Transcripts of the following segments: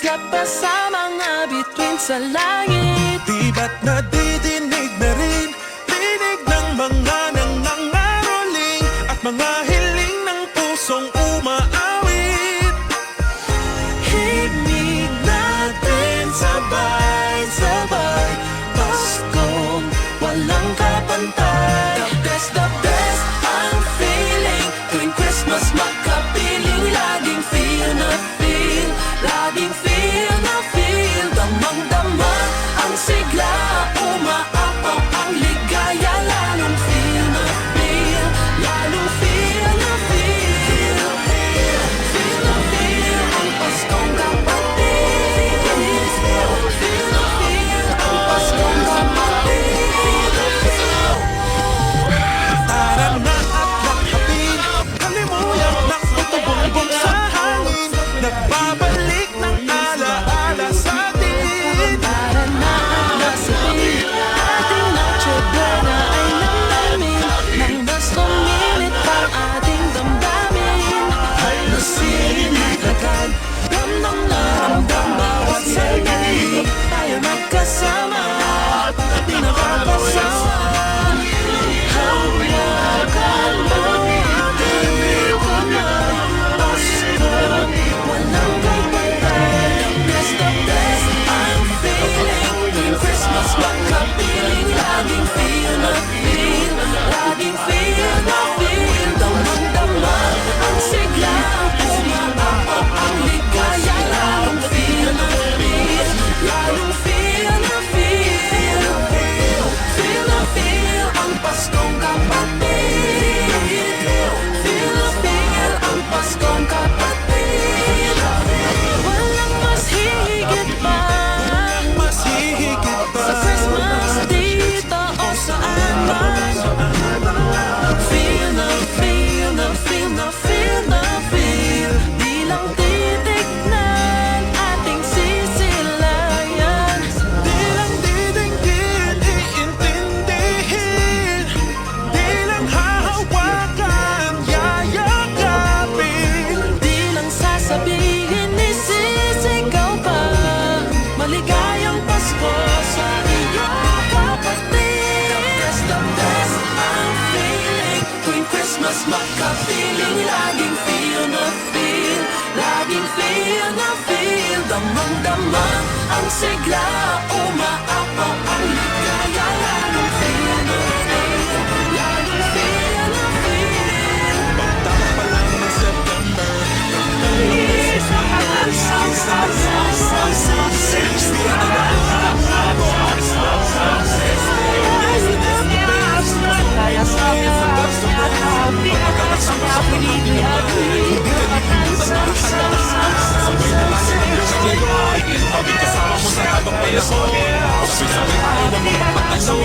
Iislap pa sa mga bituin sa langit. Di ba't nadidinig na rin tinig ng mga nangangaroling at mga hiling ng pusong umaawit? Himig natin sabay-sabay, Paskong walang kapantay. The best ang feeling tuwing Christmas makapiling. Laging feel na feel, laging feel na feel. Damang-dama ang sigla, umaapaw ang ligaya. Lalong feel na feel, lalong feel na feel. Feel na feel ang Paskong kapatid. Feel na feel ang Paskong kapatid. Tara na at lakapin, kalimuyak ng utubong sa hangin. Nagbabalik ng alaala sa atin. Para na ang nasabing ating Noche Buena ay namnamin. Nang mas lumilit ang ating damdamin. Halusin at agad, ramdam na ramdam bawat sandali. Tayo magkasama at di napapasawan. Hawakan mo ating kamay, Pasko walang kapantay. The best I'm feeling tuwing Christmas makapiling. Laging feel na feel, laging feel na feel. Damang-dama ang sigla, umaapaw ang ligaya. Lalong feel na feel, lalong feel na feel. Feel na feel ang Paskong kapatid. Feel na feel ang Paskong kapatid. Walang mas higit pa Mas hihigit pa sa Christmas dito o saan man. Feel na feel na feel na feel na feel. Di lang titignan ating sisilayan. Di lang didinggin, iintindihin. Di lang hahawakan, yayakapin. Di lang sasabihin, isisigaw pa. Maligayang Pasko sa iyo, kapatid. The best ang feeling tuwing Christmas makapiling. Laging feel na feel, laging feel na feel. Damang-dama ang sigla, umaapaw ang ligaya. Laging feel na feel, laging feel na feel. Pagtama pa lang ng September, paging kasama mo sa habang panahon. Sabay-sabay tayo ng mga pagkasama.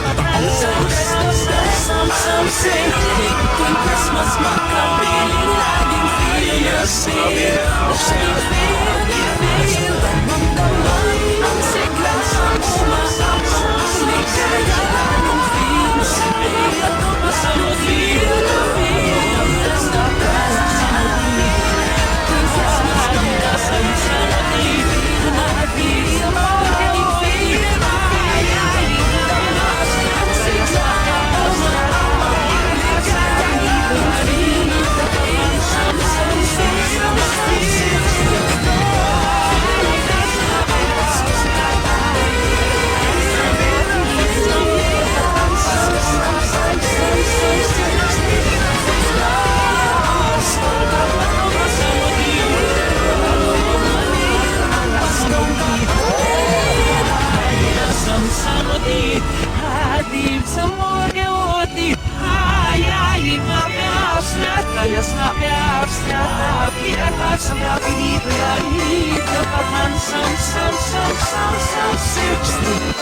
Sama sa ang mga dama sa pagkatapos. Tuwing Christmas makapiling. Laging feel na feel, laging feel. Damang-dama ang sigla, umaapaw ang ligaya. Lalong feel na feel, lalong feel na feel. The best tuwing Christmas makapiling. Laging feel na feel na feel. Ang sigla, umaapaw ang ligaya. Lalong feel na Hadib sa mga uti, ay mapasnat, kaya sa piyasnat, piyata sa kapinit, lahit na pagmansam, sam, 60.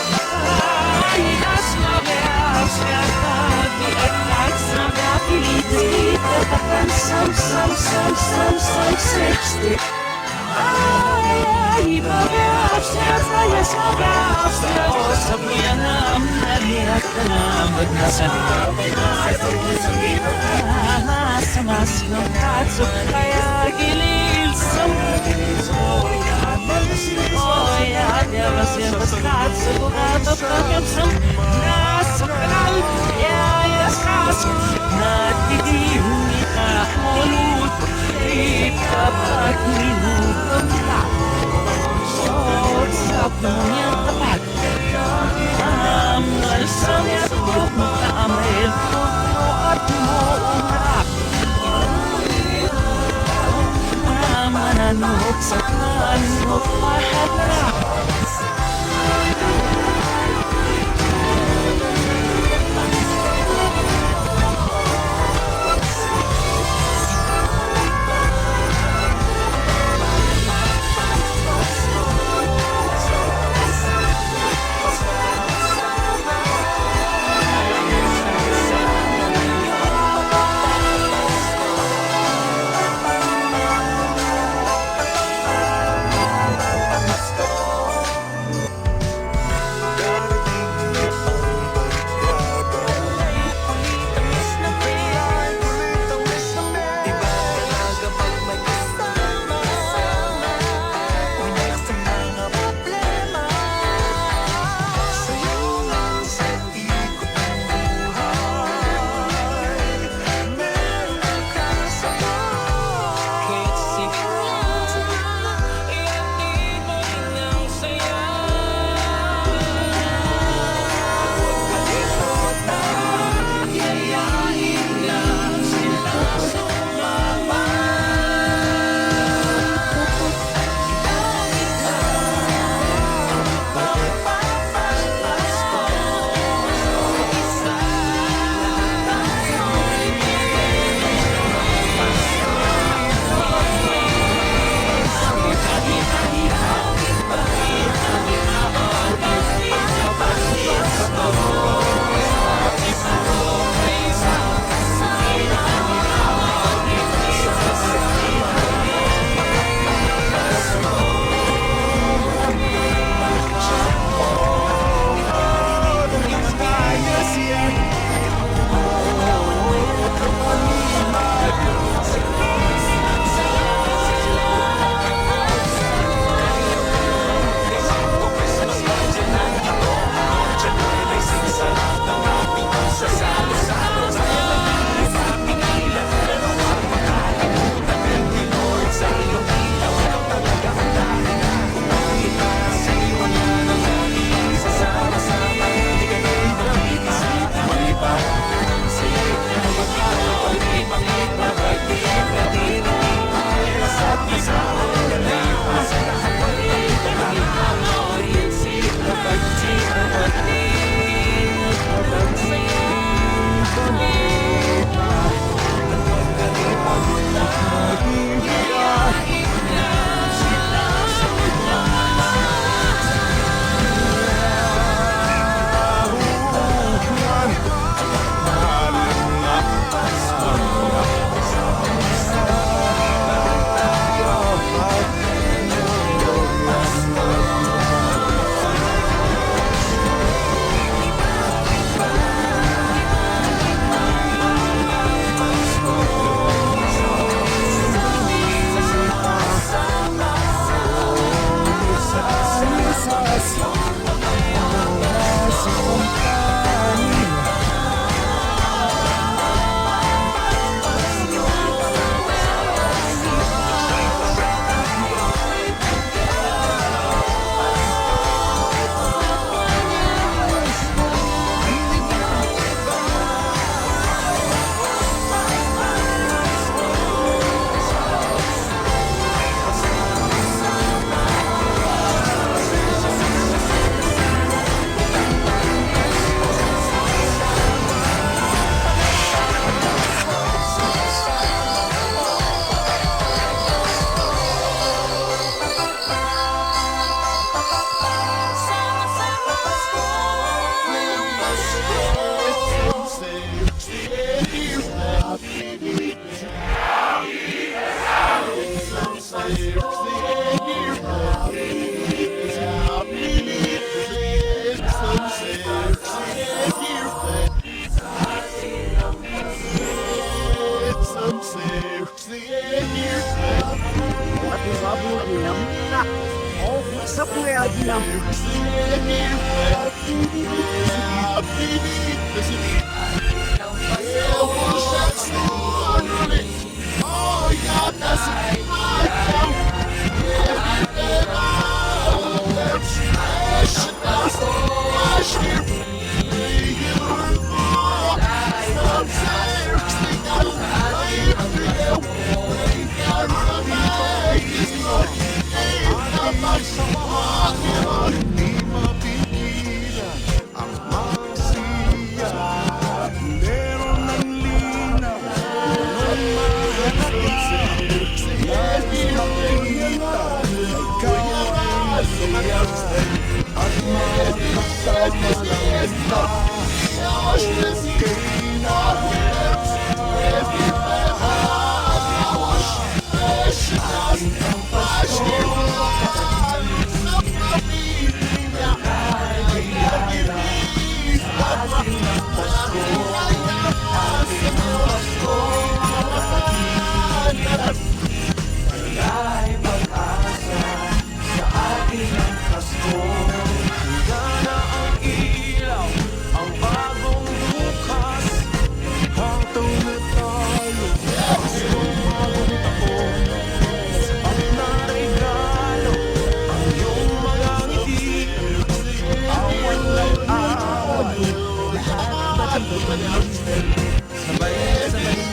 Ay nasa piyasnat, piyata sa kapinit, lahit na pagmansam, sam, 60. Ay, pag-aapsat, kaya sa piyasnat, sabihan na ang nariyak na naman na sa mas ng katso, kaya gilil sa Ой, я рассказать, богато пьем нас украл, я сказку на дивника молут, и кабак минутом так. Вот сапнуя табак, самая трудная, амель, от моура. Mananok sa kanok paharap. Di mapigilan ang magsiya. Meron ng linaw, nung mahalaga. Nakikita, ikaw ay masaya. At makasama lang kita. Okay na. Gana ang ilaw, ang bagong bukas. Hataw na tayo, isang bagong taon. At naregalo ang iyong mga ngiti. Awan ng away, lahat sabay-sabay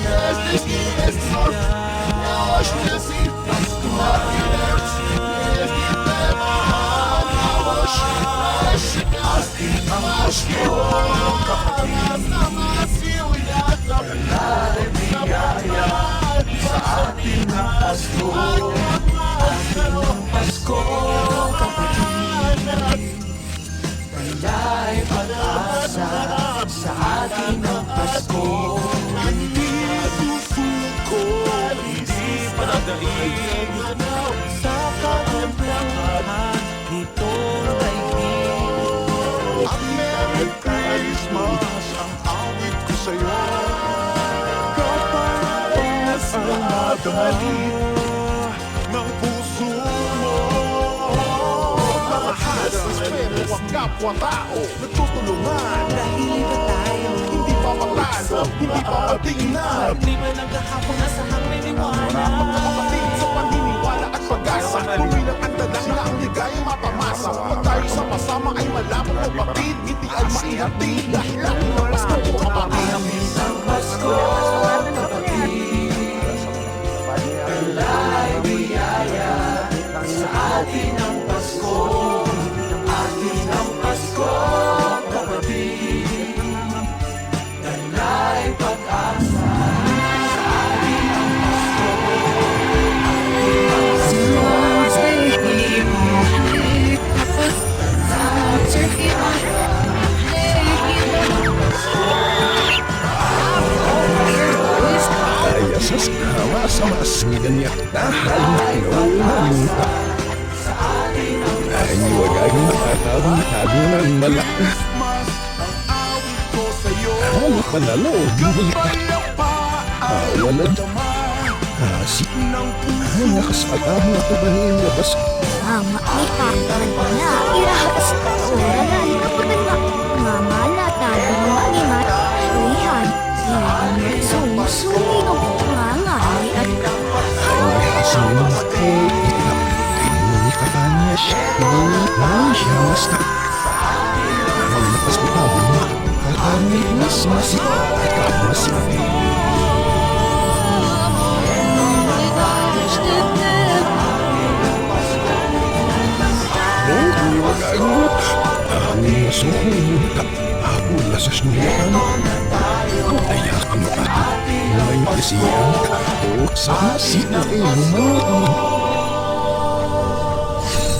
hindi susuko, hindi padadaig sa kagandahan nitong daigdig. At Merry Christmas ang awit ko sa'yo. Kapag ang nadali ng puso mo. Mamahal sa espero ang kapwa-tao nagtutulungan. Dahil iba tayo, Hindi pa patalo, hindi pa patingnan. liban ng kahapon na sa may liwanag. Kapatid sa paniniwala at pag-asa, tuwilang ang dalang na ang ligay mapamasa. Pag tayo sama-sama ay malapot o batid, hindi ay maihatid dahil lagi na bago kapatid. Isang Pasko, kapatid, alay biyaya sa atin ang Pasko, atin ang Pasko, kapatid, alay pag-asa sa atin ang Pasko, atin ang Pasko. Ay, asas sama-sama ganyan dahil nakinunan ka. Ay, wagag makatawang tadunan malaki. Mas ang awit ko sa'yo. Ano panalo, hindi ka wala kasi Ng puso ang nakasagab na kabahin labas. Mama, may kapan ko na. Irahas ka. Oralan kapag na. Mama, natado mo ang imat. Uyan. Yan. Sumusuli ko. Mama, ay at Ay, hasin mo ako. Hindi ka pa niya siya. Hindi siya basta. Ang lakas mo tabo mo. Kakamit mas masip. Masip. Ang masuhong ka. Ako lasas niya ka. Kaya ka makati. May kasiyang ka. O sana sila ay lumawa.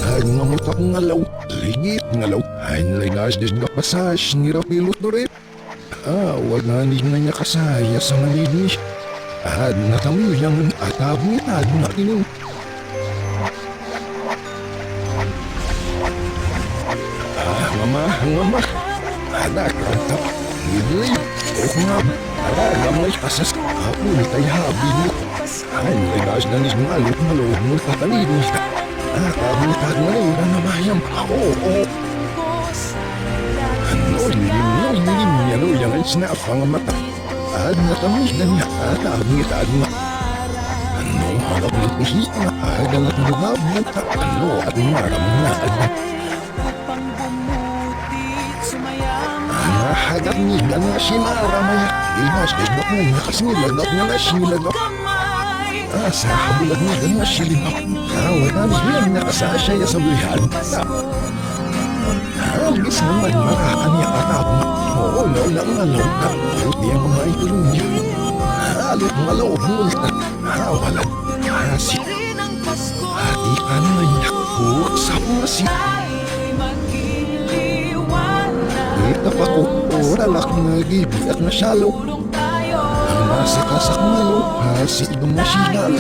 Ang ngamot akong ngalaw. Ligit ngalaw. Ay naligas din ka pasas ni Rapilot do Rep. Wag na hindi na niya kasaya sa malinis. At natamuyang atabungitad na tinong. Mama, anak, antap, hindi, o nga, gamay kasas, ako ni tayo habin mo. Ay, naligas na nis ngalit malo, nung tatalin niya. Kabungitad na rin na namayang, oo, Nais na pangamata. At natamis na niya at angit-ad nga. Ano harap ng pihit na agalat ng labot at ano at maramnaan na. Nahagat ni na nga sinaramaya. Imas na ngayon nakasilagat nga na silagat. Sa habulat ni na nga silibak. Wala niya nakasasaya sa bulihan. Halis naman marakan niya atap. Oo, lang alaw ka. Buti ang mga itulong niya. Halit mga loob multa. Hawalan. Hasi. Hati ka na niya. Sa purasi. Ita pa ko. Oralak na gibi at nasyalo. Ang nasa kasak malo. Hasi itong nasinal.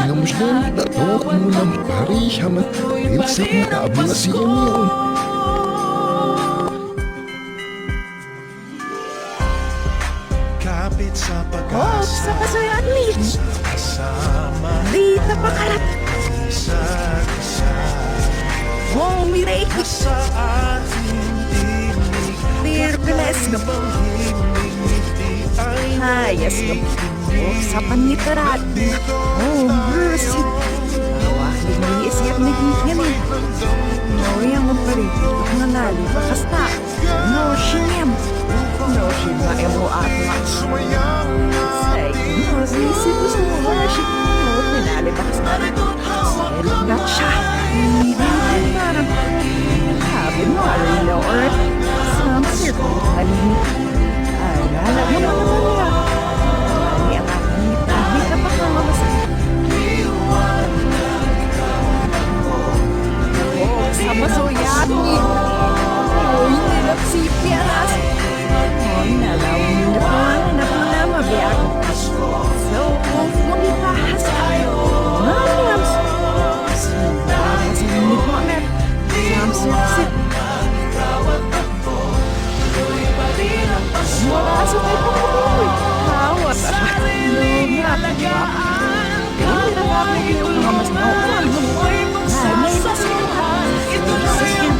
Ilamos doon. Tatok mo ng parihaman. Ilsak na kaabla siya niyon. Kapit sa Oh, pag-asa sa kasuyan ni. Kasama Di tapakarat. isa't isa Oh, miray. Sa ating tinig Dear bless ka po. Ngiti ay Hayas ka po. Oh, sa panitarat. Oh, mercy. Awahlig na iisiyat na hingin. Nawayang mo pa rin. Nga nali, bakasta. No, shinyam. No, shinyam mo at mas. Sumayang Say, no, sisi gusto mo worship. No, pinali, bakasta. Elugat siya. Hindi din parang. Sabi mo, alam na earth. Some circle, kalimit. Ay, alam mo naman niya. Ani ang aking ngita. Di ka pa kang mamasas. Oh, sa masoyan ni. Oh, hinilap si Pianas. Oh, nalawin niyo na pangalan na po na mabiyak. So, kung magipahas tayo. Maliams. Kasi hindi po kami. Sam-sit-sit. Wala sa may pagkakuloy. Hawa sa akin. Hindi na kami yung mga mas nauulan. Ay, may mas nauulan. Ito na yung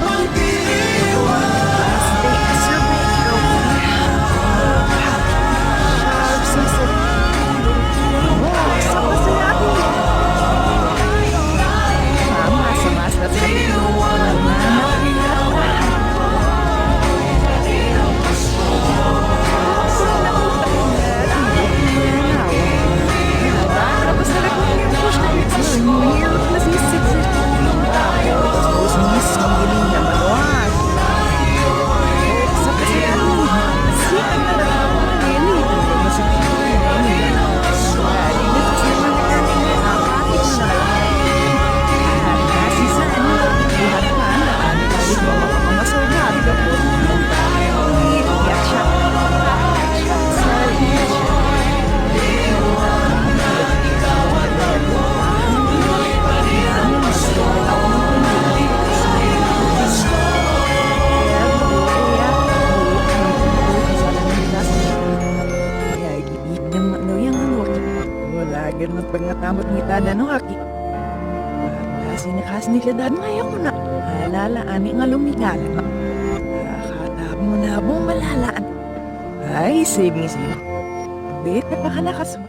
as they survey your sa pasayati. Mama, sa mas na tayo. Ganun pangatamot ni tada no haki. Kasi nakasni ka dad ngayon ko na. Alala, ani nga lumigala. Katab mo na bong malalaan. Ay, sige. Bit na pa ka nakasama.